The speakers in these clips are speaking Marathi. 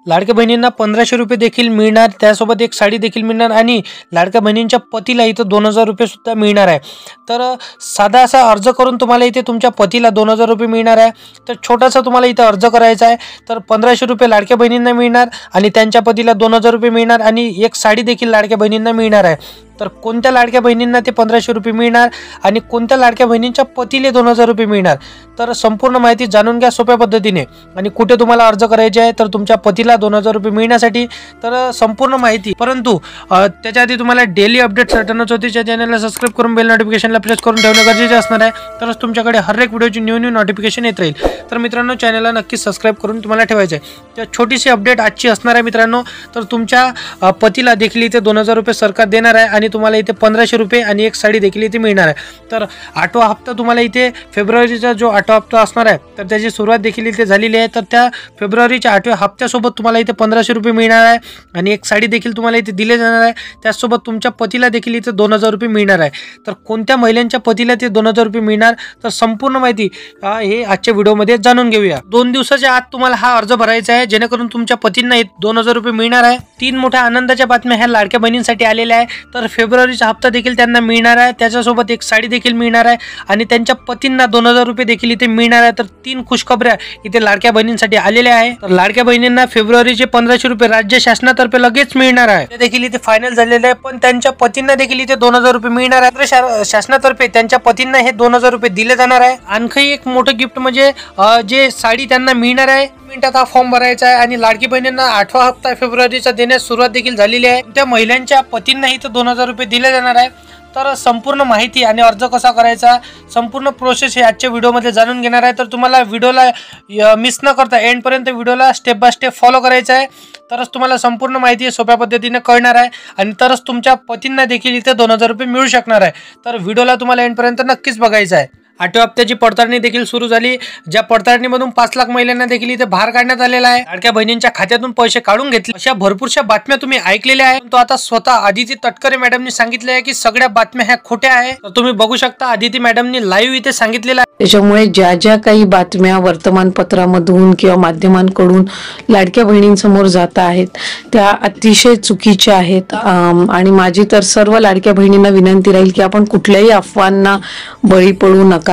लाडक्या बहिणींना 1500 रुपये देखील मिळणार, त्यासोबत एक साडी देखील मिळणार आणि लाडक्या बहिणींच्या पतीला इथं 2000 रुपये सुद्धा मिळणार आहे। तर साधा असा अर्ज करून तुम्हाला इथे तुमच्या पतीला 2000 रुपये मिळणार आहे। तर छोटासा तुम्हाला इथं अर्ज करायचा आहे। तर 1500 रुपये लाडक्या बहिणींना मिळणार आणि त्यांच्या पतीला 2000 रुपये मिळणार आणि एक साडी देखील लाडक्या बहिणींना मिळणार आहे। तर कोणत्या लाडक्या बहिणींना ते 1500 रुपये मिळणार आणि कोणत्या लाडक्या बहिणींच्या पतीला 2000 रुपये मिळणार, तर संपूर्ण माहिती जाणून घ्या सोप्या पद्धतीने। आणि कुठे तुम्हाला अर्ज करायचे आहे, तर तुमच्या पतीला 2000 रुपये मिळण्यासाठी तर संपूर्ण माहिती। परंतु त्याच्या आधी तुम्हाला डेली अपडेट ज्योतिषच्या चॅनलला सबस्क्राइब करून बेल नोटिफिकेशनला प्रेस करून ठेवणे गरजेचे असणार आहे, तरच तुमच्याकडे हर एक व्हिडिओची न्यू नोटिफिकेशन येत राहील। तर मित्रांनो, चॅनलला नक्की सबस्क्राइब करून तुम्हाला ठेवायचे आहे। तर छोटीशी अपडेट आजची असणार आहे मित्रांनो। तर तुमच्या पतीला देखील इथे 2000 रुपये सरकार देणार आहे आणि तुम्हाला इथे 1500 रुपये आणि एक साडी देखील इथे मिळणार आहे। तर 8वा हप्ता तुम्हाला इथे फेब्रुवारीचा जो 8वा हप्ता असणार आहे, तर त्याची सुरुवात देखील इथे झालेली आहे। तर त्या फेब्रुवारीच्या 8व्या हप्त्यासोबत तुम्हाला इथे 1500 रुपये मिळणार आहे आणि एक साडी देखील तुम्हाला इथे दिले जाणार आहे। त्यासोबत तुमच्या पतीला देखील इथे 2000 रुपये मिळणार आहे। तर कोणत्या महिलांच्या पतीला ते 2000 रुपये मिळणार, तर संपूर्ण माहिती हे आजच्या व्हिडिओमध्ये जाणून घेऊया। 2 दिवसाच्या आत तुम्हाला हा अर्ज भरायचा आहे, जेणेकरून तुमच्या पतींना 2000 रुपये मिळणार आहे। 3 मोठ्या आनंदाच्या बातम्या ह्या लाडक्या बहिणींसाठी आलेल्या आहे। तर फेब्रुवारीचा हप्ता देखील त्यांना मिळणार आहे, त्याच्यासोबत एक साडी देखील मिळणार आहे आणि त्यांच्या पतींना 2000 रुपये देखील इथे मिळणार आहे। तर 3 खुशखबऱ्या इथे लाडक्या बहिणींसाठी आलेल्या आहे। तर लाडक्या बहिणींना फेब्रुवारीचे 1500 रुपये राज्य शासनातर्फे लगेच मिळणार आहे, ते देखील इथे फायनल झालेले आहे। पण त्यांच्या पतींना देखील इथे 2000 रुपये मिळणार आहे। शासनातर्फे त्यांच्या पतींना हे 2000 रुपये दिले जाणार आहे। आणखी एक मोठं गिफ्ट म्हणजे जे साडी त्यांना मिळणार आहे, मिनिटात हा फॉर्म भरायचा आहे आणि लाडकी बहिणींना 8वा हप्ता फेब्रुवारीचा देण्यास सुरुवात देखील झालेली आहे। त्या महिलांच्या पतींना इथे 2000 रुपये दिले जाणार आहे। तर संपूर्ण माहिती आणि अर्ज कसा करायचा, संपूर्ण प्रोसेस हे आजच्या व्हिडिओमध्ये जाणून घेणार आहे। तर तुम्हाला व्हिडिओला मिस न करता एंडपर्यंत व्हिडिओला स्टेप बाय स्टेप फॉलो करायचा आहे, तरच तुम्हाला संपूर्ण माहिती सोप्या पद्धतीने कळणार आहे आणि तरच तुमच्या पतींना देखील इथे 2000 रुपये मिळू शकणार आहे। तर व्हिडिओला तुम्हाला एंडपर्यंत नक्कीच बघायचं आहे। 8व्या हप्त्याची पडताळणी देखील सुरू झाली, ज्या पडताळणीमधून 5 लाख महिलांना देखील इथे भार काढण्यात आलेला आहे। लाडक्या बहिणींच्या खात्यातून पैसे काढून घेतले, अशा भरपूरशा बातम्या तुम्ही ऐकलेल्या आहेत। तो आता स्वतः आदिती तटकरे मॅडमनी सांगितले आहे की सगळ्या बातम्या ह्या खोट्या आहे। तर तुम्ही बघू शकता आदिती मॅडमनी लाईव्ह इथे सांगितलेलं आहे। त्याच्यामुळे ज्या ज्या काही बातम्या वर्तमानपत्रामधून किंवा माध्यमांकडून लाडक्या बहिणींसमोर जात आहेत त्या अतिशय चुकीच्या आहेत आणि माझी तर सर्व लाडक्या बहिणींना विनंती राहील की आपण कुठल्याही अफवांना बळी पडू नका।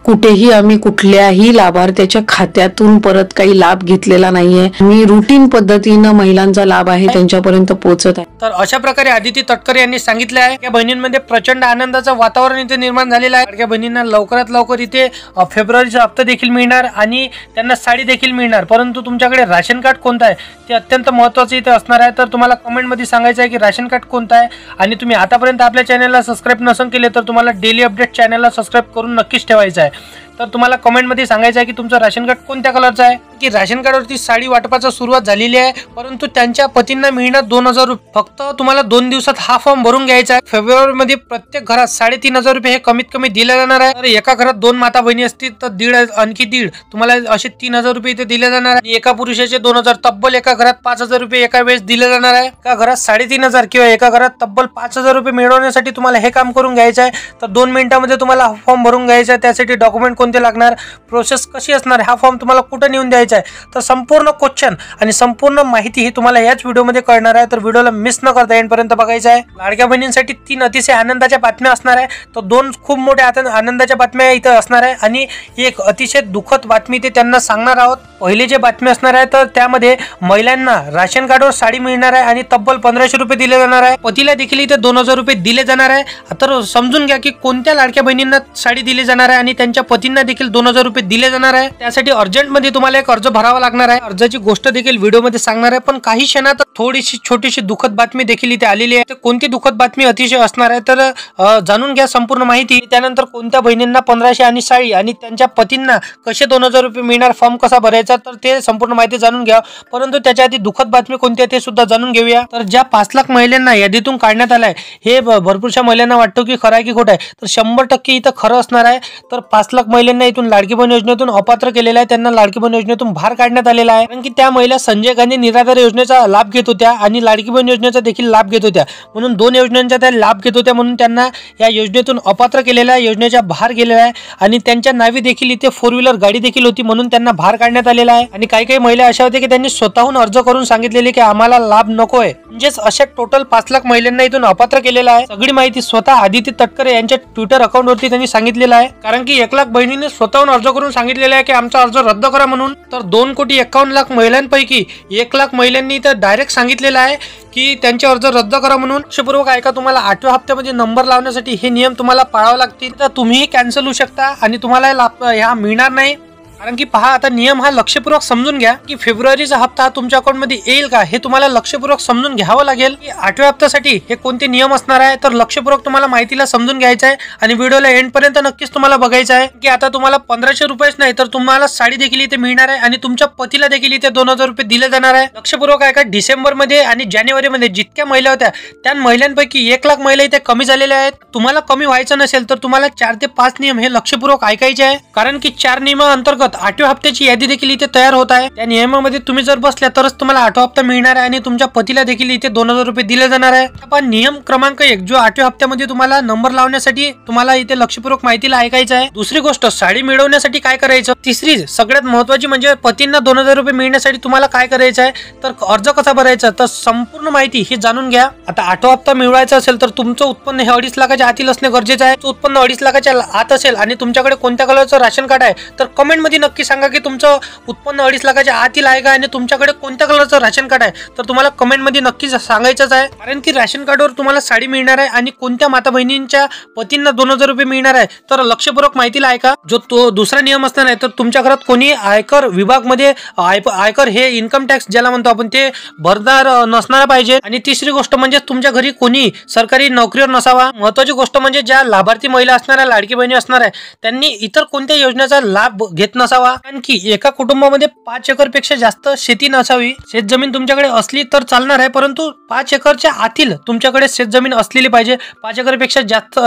कुठेही आम्ही कुठल्याही लाभार्थ्याच्या खात्यातून परत काही लाभ घेतलेला नाहीये। मी रुटीन पद्धतीने महिलांचा लाभ आहे त्यांच्यापर्यंत पोहोचत आहे। तर अशा प्रकारे आदिती तटकरे यांनी सांगितले आहे। या बहिणींमध्ये प्रचंड आनंदाचं वातावरण इथे निर्माण झालेलं आहे। लाडक्या बहिणींना लवकरात लवकर इथे फेब्रुवारीचा हप्ता देखील मिळणार आणि त्यांना साडी देखील मिळणार। परंतु तुमच्याकडे राशन कार्ड कोणतं आहे ते अत्यंत महत्त्वाचं इथे असणार आहे। तर तुम्हाला कमेंटमध्ये सांगायचं आहे की राशन कार्ड कोणतं आहे आणि तुम्ही आतापर्यंत आपल्या चॅनलला सबस्क्राइब नसेल केले तर तुम्हाला डेली अपडेट चॅनलला सबस्क्राइब करून नक्कीच ठेवायचं आहे। तर तुम्हाला कमेंटमध्ये सांगायचं आहे की तुमचं राशन कार्ड कोणत्या कलरचं आहे, की राशन कार्डवरती साडी वाटपाची सुरुवात झालेली आहे, परंतु त्यांच्या पतींना मिळणार 2000 रुपये। फक्त तुम्हाला 2 दिवसात हा फॉर्म भरून घ्यायचा आहे। फेब्रुवारीमध्ये प्रत्येक घरात 3500 रुपये हे कमीत कमी दिले जाणार आहे। तर एका घरात 2 माता बहिणी असतील तर आणखी दीड तुम्हाला असे 3000 रुपये इथे दिले जाणार आहे। एका पुरुषाचे 2000, तब्बल एका घरात 5000 रुपये एका वेळेस दिले जाणार आहे। एका घरात 3500 किंवा एका घरात तब्बल 5000 रुपये मिळवण्यासाठी तुम्हाला हे काम करून घ्यायचं आहे। तर 2 मिनिटांमध्ये तुम्हाला फॉर्म भरून घ्यायचा आहे। त्यासाठी डॉक्युमेंट कोणते लागणार, प्रोसेस कशी असणार, हा फॉर्म तुम्हाला कुठे नेऊन द्यायचा आहे, तर संपूर्ण क्वेश्चन आणि संपूर्ण माहिती ही तुम्हाला याच व्हिडिओमध्ये कळणार आहे। तर व्हिडिओला मिस न करता एंडपर्यंत बघायचं आहे। लाडक्या बहिणींसाठी 3 अतिशय आनंदाच्या बातम्या असणार आहे। तर 2 खूप मोठ्या आनंदाच्या बातम्या इथे असणार आहे आणि एक अतिशय दुःखद बातमी ते त्यांना सांगणार आहोत। पहिले जे बातमी असणार आहे तर त्यामध्ये महिलांना राशन कार्डवर साडी मिळणार आहे आणि तब्बल 1500 रुपये दिले जाणार आहे। पतीला देखील इथे 2000 रुपये दिले जाणार आहे। तर समजून घ्या की कोणत्या लाडक्या बहिणींना साडी दिली जाणार आहे आणि त्यांच्या पतींना देखील 2000 रुपये दिले जाणार आहे। त्यासाठी अर्जंट मध्ये तुम्हाला एक अर्ज भरावा लागणार आहे। अर्जाची गोष्ट देखील व्हिडिओमध्ये सांगणार आहे, पण काही क्षणात थोडीशी छोटीशी दुःखद बातमी देखील इथे आलेली आहे। कोणती दुःखद बातमी अतिशय असणार आहे तर जाणून घ्या संपूर्ण माहिती। त्यानंतर कोणत्या बहिणींना 1500 आणि साडी आणि त्यांच्या पतींना कसे 2000 रुपये मिळणार, फॉर्म कसा भरायचा, तर ते संपूर्ण माहिती जाणून घ्या। परंतु त्याच्या आधी दुःखद बातमी कोणती आहे ते सुद्धा जाणून घेऊया। तर ज्या 5 लाख महिलांना यादीतून काढण्यात आलाय हे भरपूरशा महिलांना वाटतो की खरं आहे की खोटं आहे, तर 100% इथं खरं असणार आहे। तर 5 लाख महिला महिलांना इथून लाडकी बहीण योजनेतून अपात्र केलेलं आहे, त्यांना लाडकी बहीण योजनेतून बाहेर काढण्यात आलेला आहे. कारण की त्या महिला संजय गांधी निराधार योजनेचा लाभ घेत होत्या आणि लाडकी बहीण योजनेचा देखील लाभ घेत होत्या, म्हणून दोन योजनांचा त्या लाभ घेत होत्या, म्हणून त्यांना या योजनेतून अपात्र केलेल्या आहे, योजनेच्या बाहेर गेलेला आहे. आणि त्यांच्या नावे देखील इथे 4 व्हीलर गाडी देखील होती, म्हणून त्यांना बाहेर काढण्यात आलेला आहे. आणि काही महिला अशा होत्या की त्यांनी स्वतःहून अर्ज करून सांगितलेले की आम्हाला लाभ नकोय. म्हणजेच अशा टोटल 5 लाख महिलांना इथून अपात्र केलेला आहे. सगळी माहिती स्वतः आदिती तटकरे यांच्या ट्विटर अकाउंट वरती त्यांनी सांगितलेलं आहे. कारण की 1 लाख बहिणींनी स्वतःहून अर्ज करून सांगितलेलं आहे की आमचा अर्ज रद्द करा म्हणून. तर 2,51,00,000 महिलांपैकी 1 लाख महिलांनी तर डायरेक्ट सांगितलेलं आहे की त्यांचे अर्ज रद्द करा म्हणून. लक्षपूर्वक ऐका, तुम्हाला 8व्या हप्त्यामध्ये नंबर लावण्यासाठी हे नियम तुम्हाला पाळावे लागतील. तर तुम्हीही कॅन्सल होऊ शकता आणि तुम्हाला ह्या मिळणार नाही. कारण की पहा, आता नियम हा लक्षपूर्वक समजून घ्या की फेब्रुवारीचा हप्ता हा तुमच्या अकाउंट मध्ये येईल का, हे तुम्हाला लक्षपूर्वक समजून घ्यावं लागेल. की 8व्या हप्त्यासाठी हे कोणते नियम असणार आहे, तर लक्षपूर्वक तुम्हाला माहितीला समजून घ्यायचं आहे आणि व्हिडिओला एंड पर्यंत नक्कीच तुम्हाला बघायचं आहे. की आता तुम्हाला 1500 रुपयेच नाही तर तुम्हाला साडी देखील इथे मिळणार आहे आणि तुमच्या पतीला देखील इथे 2000 रुपये दिले जाणार आहे. लक्षपूर्वक ऐका, डिसेंबर मध्ये आणि जानेवारी मध्ये जितक्या महिला होत्या त्या महिलांपैकी 1 लाख महिला इथे कमी झालेल्या आहेत. तुम्हाला कमी व्हायचं नसेल तर तुम्हाला 4 ते 5 नियम हे लक्षपूर्वक ऐकायचे आहे. कारण की 4 नियमांतर्गत 8व्या हप्त्याची यादी देखील इथे तयार होत आहे. त्या नियमामध्ये तुम्ही जर बसल्या तरच तुम्हाला 8वा हप्ता मिळणार आहे आणि तुमच्या पतीला देखील इथे 2000 रुपये दिले जाणार आहे. पण नियम क्रमांक 1 जो 8व्या हप्त्यामध्ये तुम्हाला नंबर लावण्यासाठी तुम्हाला इथे लक्षपूर्वक माहितीला ऐकायचं आहे. दुसरी गोष्ट, साडी मिळवण्यासाठी काय करायचं. तिसरी सगळ्यात महत्वाची म्हणजे पतींना 2000 रुपये मिळण्यासाठी तुम्हाला काय करायचं आहे, तर अर्ज कसा भरायचा, तर संपूर्ण माहिती ही जाणून घ्या. आता 8वा हप्ता मिळवायचा असेल तर तुमचं उत्पन्न हे 2.5 लाखाच्या आतील असणे गरजेचं आहे. उत्पन्न 2.5 लाखाच्या आत असेल आणि तुमच्याकडे कोणत्या कलरचं राशन कार्ड आहे तर कमेंट मध्ये नक्की सांगा की तुमचं उत्पन्न 2.5 लाखाच्या आतील आहे का आणि तुमच्याकडे कोणत्या कलरचं राशन कार्ड आहे तर तुम्हाला कमेंट मध्ये नक्कीच सांगायचंच आहे. कारण की राशन कार्डवर तुम्हाला साडी मिळणार आहे आणि कोणत्या माता बहिणींच्या पतींना 2000 रुपये मिळणार आहे तर लक्षपूर्वक माहितीला ऐका. जो तो दुसरा नियम असणार आहे तर तुमच्या घरात कोणी आयकर विभाग मध्ये आयकर हे इन्कम टॅक्स ज्याला म्हणतो आपण ते भरदार नसणार पाहिजे. आणि तिसरी गोष्ट म्हणजे तुमच्या घरी कोणी सरकारी नोकरीवर नसावा. महत्वाची गोष्ट म्हणजे ज्या लाभार्थी महिला असणाऱ्या लाडकी बहिणी असणार आहे त्यांनी इतर कोणत्या योजनेचा लाभ घेत नसावा. कारण की एका कुटुंबामध्ये 5 एकर पेक्षा जास्त शेती नसावी. शेतजमीन तुमच्याकडे असली तर चालणार आहे, परंतु 5 एकरच्या आतील तुमच्याकडे शेतजमीन असलेली पाहिजे. 5 एकर पेक्षा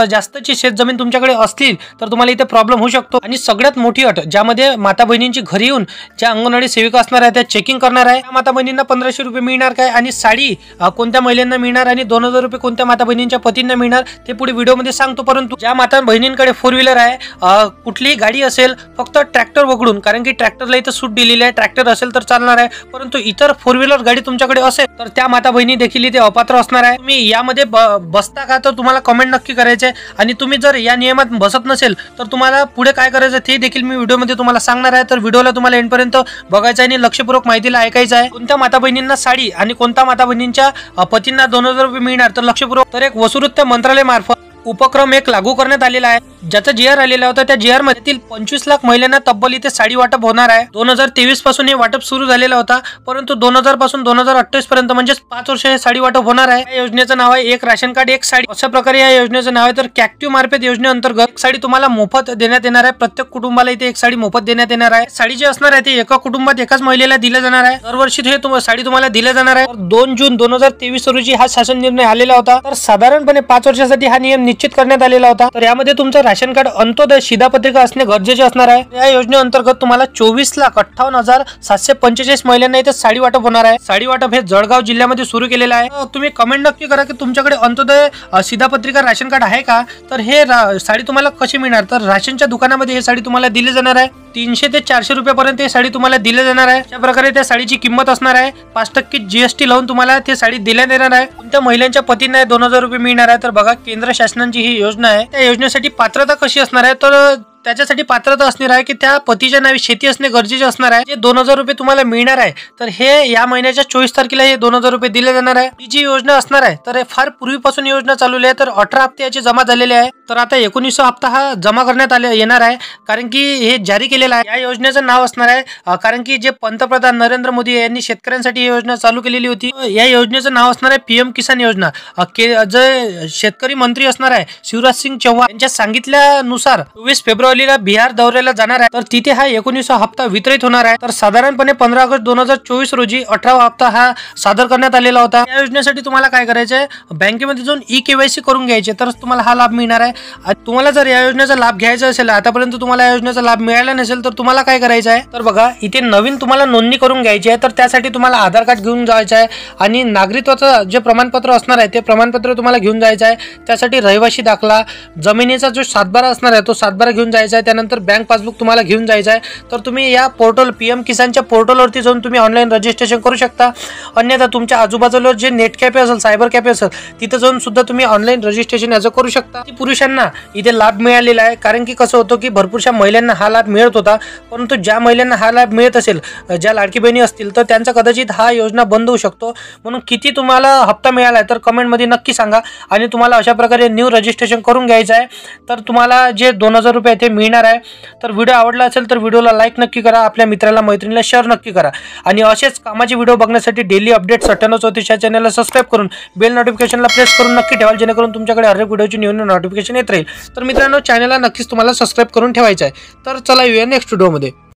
जास्तची शेतजमीन तुमच्याकडे असतील तर तुम्हाला इथे प्रॉब्लेम होऊ शकतो. आणि सगळ्यात मोठी अट ज्यामध्ये माता बहिणींची घरी येऊन ज्या अंगणवाडी सेविका असणार आहे त्या चेकिंग करणार आहे. त्या माता बहिणींना 1500 रुपये मिळणार काय आणि साडी कोणत्या महिलांना मिळणार आणि 2000 रुपये कोणत्या माता बहिणींच्या पतींना मिळणार ते पुढे व्हिडिओमध्ये सांगतो. परंतु ज्या माता बहिणींकडे 4 व्हीलर आहे, कुठलीही गाडी असेल, फक्त ट्रॅक्टर वगळून, कारण की ट्रॅक्टरला इथं सूट दिलेली आहे, ट्रॅक्टर असेल तर चालणार आहे, परंतु इतर 4 व्हीलर गाडी तुमच्याकडे असेल तर त्या माता बहिणी देखील इथे अपात्र असणार आहे. तुम्ही यामध्ये बसता का तर तुम्हाला कमेंट नक्की करायचे आहे. आणि तुम्ही जर या नियमात बसत नसेल तर तुम्हाला पुढे काय करायचं ते देखील मी व्हिडिओमध्ये तुम्हाला सांगणार आहे. तर व्हिडिओला तुम्हाला एंड पर्यंत बघायचं आहे आणि लक्षपूर्वक माहितीला ऐकायचं आहे. कोणत्या माता बहिणींना साडी आणि कोणत्या माता बहिणींच्या पतींना 2000 रुपये मिळणार तर लक्षपूर्वक. तर एक वसुरूत्य मंत्रालय मार्फत उपक्रम एक लागू करण्यात आलेला आहे, ज्याचा GR आलेला होता. त्या GR मध्ये 25 लाख महिलांना तब्बल इथे साडी वाटप होणार आहे. 2023 पासून हे वाटप सुरू झालेला होता, परंतु 2000 पासून 2028 पर्यंत म्हणजेच 5 वर्ष हे साडी वाटप होणार आहे. या योजनेचं नाव आहे एक राशन कार्ड एक साडी, अशा प्रकारे या योजनेचं नाव आहे. तर कॅक्टिव्ह मार्फत योजनेअंतर्गत एक साडी तुम्हाला मोफत देण्यात येणार आहे. प्रत्येक कुटुंबाला इथे एक साडी मोफत देण्यात येणार आहे. साडी जी असणार आहे ती एका कुटुंबात एकाच महिलेला दिल्या जाणार आहे. दरवर्षी हे साडी तुम्हाला दिल्या जाणार आहे. 2 जून 2023 रोजी हा शासन निर्णय आलेला होता. तर साधारणपणे 5 वर्षासाठी हा नियम निश्चित करण्यात आलेला होता. तर यामध्ये तुमचं राशन कार्ड अंत्योदय शिधापत्रिका असणे गरजेचे असणार आहे. या योजनेअंतर्गत तुम्हाला 24,58,745 महिलांना इथे साडी वाटप होणार आहे. साडी वाटप हे जळगाव जिल्ह्यामध्ये सुरू केलेलं आहे. तुम्ही कमेंट नक्की करा की तुमच्याकडे अंत्योदय शिधापत्रिका राशन कार्ड आहे का. तर हे साडी तुम्हाला कशी मिळणार तर राशनच्या दुकानामध्ये हे साडी तुम्हाला दिली जाणार आहे. 300 ते 400 रुपयापर्यंत ही साडी तुम्हाला दिली जाणार आहे. अशा प्रकारे त्या साडीची किंमत असणार आहे. 5% GST लावून तुम्हाला ती साडी दिल्यात येणार आहे. कोणत्या महिलांच्या पतींना 2000 रुपये मिळणार आहे तर बघा, केंद्र शासनाची ही योजना आहे. त्या योजनेसाठी पात्रता कशी असणार आहे तर त्याच्यासाठी पात्रता असणार आहे की त्या पतीच्या नावे शेती असणे गरजेचे असणार आहे. जे 2000 रुपये तुम्हाला मिळणार आहे तर हे या महिन्याच्या 24 तारखेला हे 2000 रुपये दिले जाणार आहे. ही जी योजना असणार आहे तर फार पूर्वीपासून योजना चालू आहे. तर 18 हप्ते याचे जमा झालेले आहे. तर आता 19 हप्ता हा जमा करण्यात येणार आहे, कारण की हे जारी केलेलं आहे. या योजनेचं नाव असणार आहे, कारण की जे पंतप्रधान नरेंद्र मोदी यांनी शेतकऱ्यांसाठी ही योजना चालू केलेली होती. या योजनेचं नाव असणार आहे PM किसान योजना. जे शेतकरी मंत्री असणार आहे शिवराज सिंग चौहान यांच्या सांगितल्यानुसार 24 फेब्रुवारी दीपावलीला बिहार दौऱ्याला जाणार आहे, तर तिथे हा 19वा हप्ता वितरित होणार आहे. तर साधारणपणे 15 ऑगस्ट 2024 रोजी 18वा हप्ता हा सादर करण्यात आलेला होता. या योजनेसाठी तुम्हाला काय करायचं आहे, बँकेमध्ये जाऊन KYC करून घ्यायचे, तरच तुम्हाला हा लाभ मिळणार आहे. तुम्हाला जर या योजनेचा लाभ घ्यायचा असेल, आतापर्यंत तुम्हाला या योजनेचा लाभ मिळाला नसेल, तर तुम्हाला काय करायचं आहे, तर बघा इथे नवीन तुम्हाला नोंदणी करून घ्यायची आहे. तर त्यासाठी तुम्हाला आधार कार्ड घेऊन जायचं आहे आणि नागरिकत्वाचं जे प्रमाणपत्र असणार आहे ते प्रमाणपत्र तुम्हाला घेऊन जायचं आहे. त्यासाठी रहिवासी दाखला, जमिनीचा जो सातबारा असणार आहे तो सातबारा घेऊन जायचा आहे. त्यानंतर बँक पासबुक तुम्हाला घेऊन जायचं आहे. तर तुम्ही या पोर्टल PM किसानच्या पोर्टलवरती जाऊन तुम्ही ऑनलाईन रजिस्ट्रेशन करू शकता. अन्यथा तुमच्या आजूबाजूला जे नेट कॅफे असेल, सायबर कॅफे असेल, तिथे जाऊन सुद्धा तुम्ही ऑनलाईन रजिस्ट्रेशन याचं करू शकता. पुरुषांना इथे लाभ मिळालेला आहे, कारण की कसं होतं की भरपूरशा महिलांना हा लाभ मिळत होता, परंतु ज्या महिलांना हा लाभ मिळत असेल, ज्या लाडकी बहिणी असतील, तर त्यांचा कदाचित हा योजना बंद होऊ शकतो. म्हणून किती तुम्हाला हप्ता मिळाला आहे तर कमेंटमध्ये नक्की सांगा. आणि तुम्हाला अशा प्रकारे न्यू रजिस्ट्रेशन करून घ्यायचं आहे. तर तुम्हाला जे 2000 रुपये ते मिळणार आहे. तर व्हिडिओ आवडला असेल तर व्हिडिओला लाईक नक्की करा, आपल्या मित्राला मैत्रिणीला शेअर नक्की करा. आणि असेच कामाचे व्हिडिओ बघण्यासाठी डेली अपडेट 9734 या चॅनलला सबस्क्राईब करून बेल नोटिफिकेशनला प्रेस करून नक्की ठेवाल, जेणेकरून तुमच्याकडे हर एक व्हिडिओची न्यू नोटिफिकेशन येत राहील. तर मित्रांनो, चॅनलला नक्कीच तुम्हाला सबस्क्राईब करून ठेवायचं आहे. तर चला येऊया नेक्स्ट व्हिडिओमध्ये.